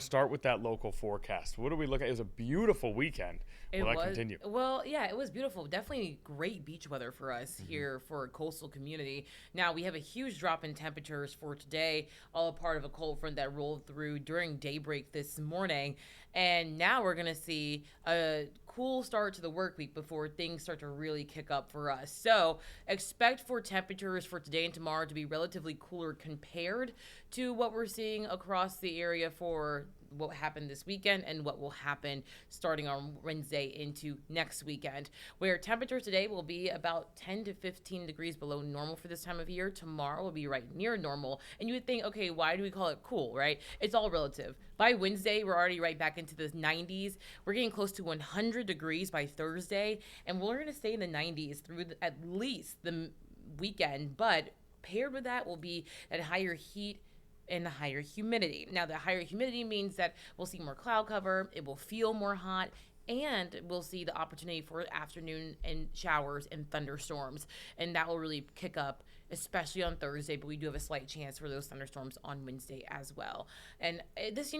Start with that local forecast. What do we look at? It was a beautiful weekend. It Will that was continue? well, yeah, it was beautiful. Definitely great beach weather for us here for a coastal community. Now we have a huge drop in temperatures for today, all a part of a cold front that rolled through during daybreak this morning. And now we're gonna see a cool start to the work week before things start to really kick up for us. So expect for temperatures for today and tomorrow to be relatively cooler compared to what we're seeing across the area for what happened this weekend and what will happen starting on Wednesday into next weekend, where temperatures today will be about 10 to 15 degrees below normal for this time of year. Tomorrow will be right near normal. And you would think, okay, why do we call it cool, right? It's all relative. By Wednesday, we're already right back into the 90s. We're getting close to 100 degrees by Thursday, and we're going to stay in the 90s through at least the weekend. But paired with that will be that higher heat and the higher humidity. Now, the higher humidity means that we'll see more cloud cover, it will feel more hot, and we'll see the opportunity for afternoon and showers and thunderstorms. And that will really kick up, especially on Thursday, but we do have a slight chance for those thunderstorms on Wednesday as well. And this,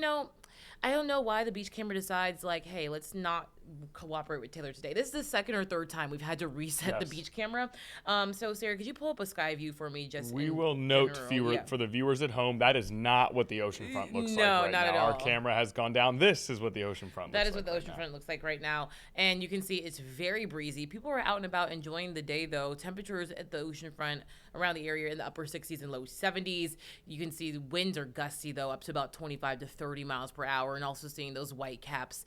I don't know why the beach camera decides, like, hey, let's not cooperate with Taylor today. This is the second or third time we've had to reset the beach camera. So, Sarah, could you pull up a sky view for me? We will note general? for the viewers at home, that is not what the oceanfront looks like No, right not now. at Our all. camera has gone down. This is what the oceanfront That looks is what like the right oceanfront now. looks like right now. And you can see it's very breezy. People are out and about enjoying the day, though. Temperatures at the oceanfront around the area in the upper 60s and low 70s. You can see the winds are gusty, though, up to about 25 to 30 miles per hour. And also seeing those white caps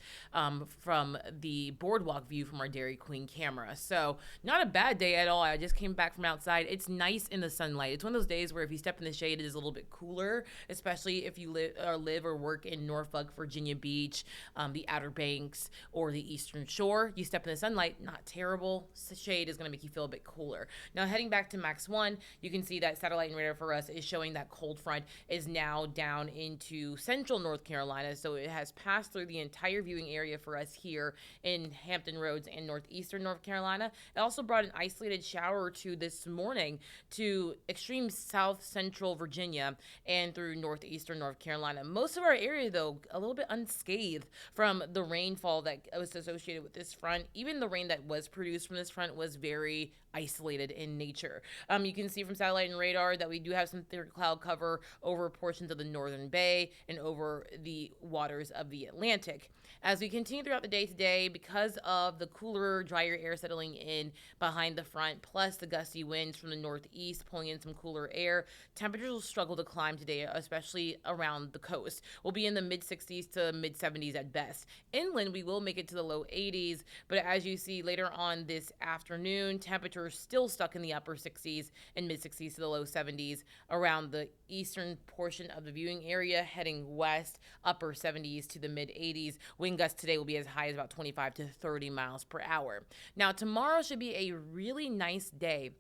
from the boardwalk view from our Dairy Queen camera. So not a bad day at all. I just came back from outside. It's nice in the sunlight. It's one of those days where if you step in the shade, it is a little bit cooler, especially if you live or work in Norfolk, Virginia Beach, the Outer Banks, or the Eastern Shore. You step in the sunlight, not terrible. Shade is going to make you feel a bit cooler. Now, heading back to Max 1, you can see that satellite and radar for us is showing that cold front is now down into central North Carolina. So it has passed through the entire viewing area for us here in Hampton Roads and northeastern North Carolina. It also brought an isolated shower or two this morning to extreme south central Virginia and through northeastern North Carolina. Most of our area, though, a little bit unscathed from the rainfall that was associated with this front. Even the rain that was produced from this front was very isolated in nature. You can see from satellite and radar that we do have some thick cloud cover over portions of the northern bay and over the waters of the Atlantic. As we continue throughout the day today, because of the cooler, drier air settling in behind the front, plus the gusty winds from the northeast pulling in some cooler air, temperatures will struggle to climb today, especially around the coast. We'll be in the mid 60s to mid 70s at best. Inland, we will make it to the low 80s, but as you see later on this afternoon, temperatures still stuck in the upper 60s and mid 60s to the low 70s around the eastern portion of the viewing area, heading west, upper 70s to the mid 80s. Wind gusts today will be as high as about 25 to 30 miles per hour. Now, tomorrow should be a really nice day.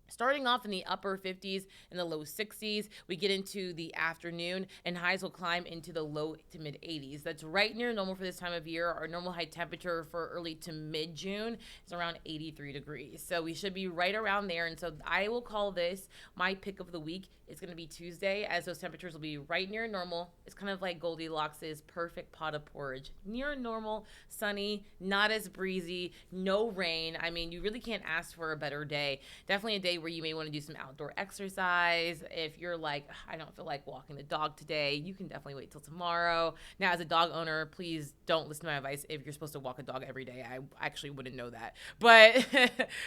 Starting off in the upper 50s and the low 60s, we get into the afternoon and highs will climb into the low to mid 80s. That's right near normal for this time of year. Our normal high temperature for early to mid June is around 83 degrees. So we should be right around there. And so I will call this my pick of the week. It's going to be Tuesday, as those temperatures will be right near normal. It's kind of like Goldilocks' perfect pot of porridge. Near normal, sunny, not as breezy, no rain. I mean, you really can't ask for a better day. Definitely a day where you may want to do some outdoor exercise. If you're like, I don't feel like walking the dog today, you can definitely wait till tomorrow. Now, as a dog owner, please don't listen to my advice if you're supposed to walk a dog every day. I actually wouldn't know that. But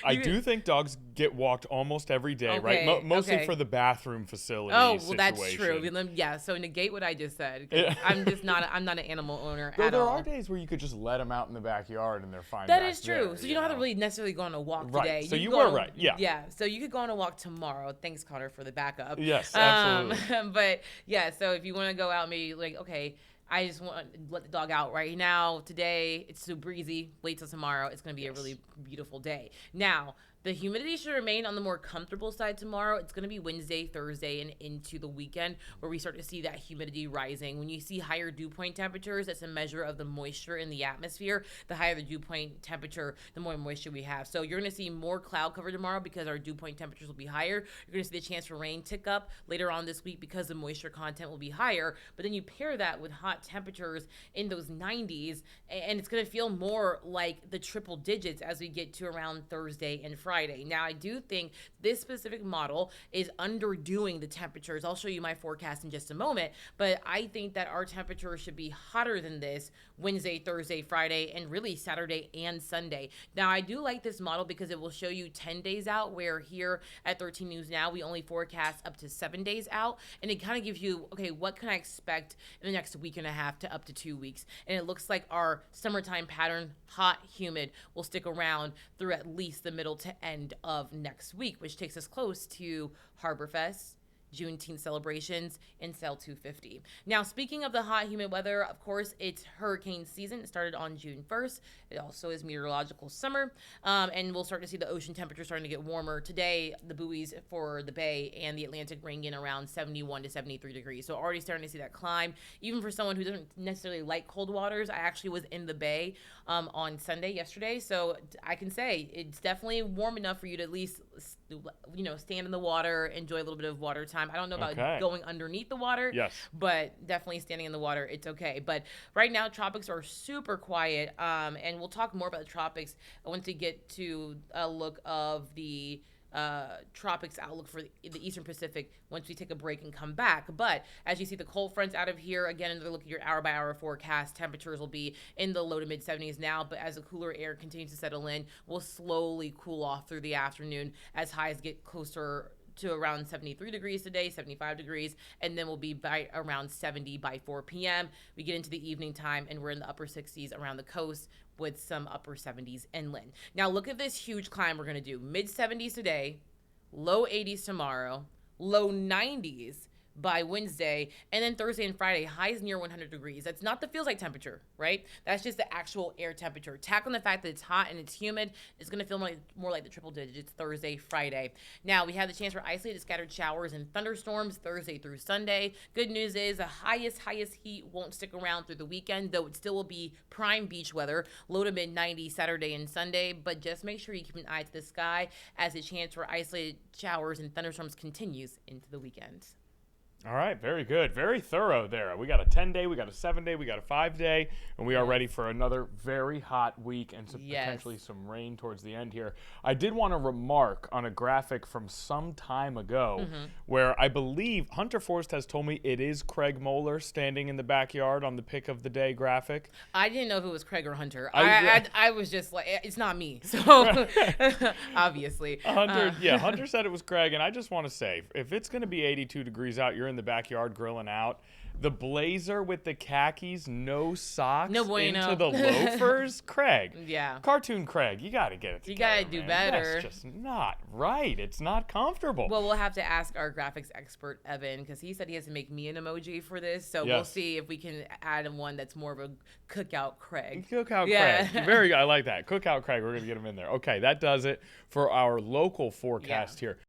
I do think dogs get walked almost every day, Okay, right? Mostly okay. for the bathroom facility Oh, well, situation. that's true. Yeah, so negate what I just said. 'Cause Yeah. I'm not an animal owner Though at there all. are days where you could just let them out in the backyard and they're fine. That back is true. there, So you don't have to really necessarily go on a walk Right. today. So could you go were on a- right. Yeah. Yeah. So you could go on a walk tomorrow. Thanks, Connor, for the backup. Yes, absolutely. But yeah, so if you want to go out, maybe like, okay, I just want to let the dog out right now. Today, it's so breezy. Wait till tomorrow. It's going to be a really beautiful day. Now, The humidity should remain on the more comfortable side tomorrow. It's going to be Wednesday, Thursday, and into the weekend where we start to see that humidity rising. When you see higher dew point temperatures, that's a measure of the moisture in the atmosphere. The higher the dew point temperature, the more moisture we have. So you're going to see more cloud cover tomorrow because our dew point temperatures will be higher. You're going to see the chance for rain tick up later on this week because the moisture content will be higher. But then you pair that with hot temperatures in those 90s, and it's going to feel more like the triple digits as we get to around Thursday and Friday. Now, I do think this specific model is underdoing the temperatures. I'll show you my forecast in just a moment, but I think that our temperature should be hotter than this Wednesday, Thursday, Friday, and really Saturday and Sunday. Now, I do like this model because it will show you 10 days out, where here at 13 News Now, we only forecast up to 7 days out, and it kind of gives you, okay, what can I expect in the next week and a half to up to 2 weeks? And it looks like our summertime pattern, hot, humid, will stick around through at least the middle to end of next week, which takes us close to Harborfest, Juneteenth celebrations, and Sail 250. Now, speaking of the hot, humid weather, of course, it's hurricane season. It started on June 1st. It also is meteorological summer, and we'll start to see the ocean temperature starting to get warmer. Today, the buoys for the Bay and the Atlantic bring in around 71 to 73 degrees. So already starting to see that climb. Even for someone who doesn't necessarily like cold waters, I actually was in the Bay on Sunday yesterday, so I can say it's definitely warm enough for you to at least, stand in the water, enjoy a little bit of water time. I don't know about going underneath the water, yes, but definitely standing in the water, it's okay. But right now, tropics are super quiet, and we'll talk more about the tropics once we get to a look of the tropics outlook for the Eastern Pacific once we take a break and come back. But as you see the cold fronts out of here, again, another look at your hour by hour forecast, temperatures will be in the low to mid 70s now, but as the cooler air continues to settle in, we'll slowly cool off through the afternoon as highs get closer to around 73 degrees today, 75 degrees, and then we'll be by around 70 by 4 p.m. We get into the evening time, and we're in the upper 60s around the coast with some upper 70s inland. Now, look at this huge climb we're going to do. Mid 70s today, low 80s tomorrow, low 90s by Wednesday, and then Thursday and Friday, highs near 100 degrees. That's not the feels like temperature, right? That's just the actual air temperature. Tack on the fact that it's hot and it's humid, it's going to feel more like the triple digits Thursday, Friday. Now, we have the chance for isolated scattered showers and thunderstorms Thursday through Sunday. Good news is the highest heat won't stick around through the weekend, though it still will be prime beach weather, low to mid 90s Saturday and Sunday, but just make sure you keep an eye to the sky as the chance for isolated showers and thunderstorms continues into the weekend. All right, very good. Very thorough there. We got a 10-day, we got a 7-day, we got a 5-day, and we are ready for another very hot week and potentially some rain towards the end here. I did want to remark on a graphic from some time ago where I believe Hunter Forrest has told me it is Craig Moeller standing in the backyard on the pick of the day graphic. I didn't know if it was Craig or Hunter. I was just like, it's not me. So obviously. Hunter said it was Craig, and I just want to say, if it's going to be 82 degrees out, you're in the backyard grilling out. The blazer with the khakis, no socks, no bueno. Into the loafers, Craig. Yeah. Cartoon Craig, you got to get it together. You got to do better. That's just not right. It's not comfortable. Well, we'll have to ask our graphics expert, Evan, because he said he has to make me an emoji for this. So we'll see if we can add one that's more of a cookout Craig. Cookout Craig. Very good. I like that. Cookout Craig. We're going to get him in there. Okay, that does it for our local forecast here.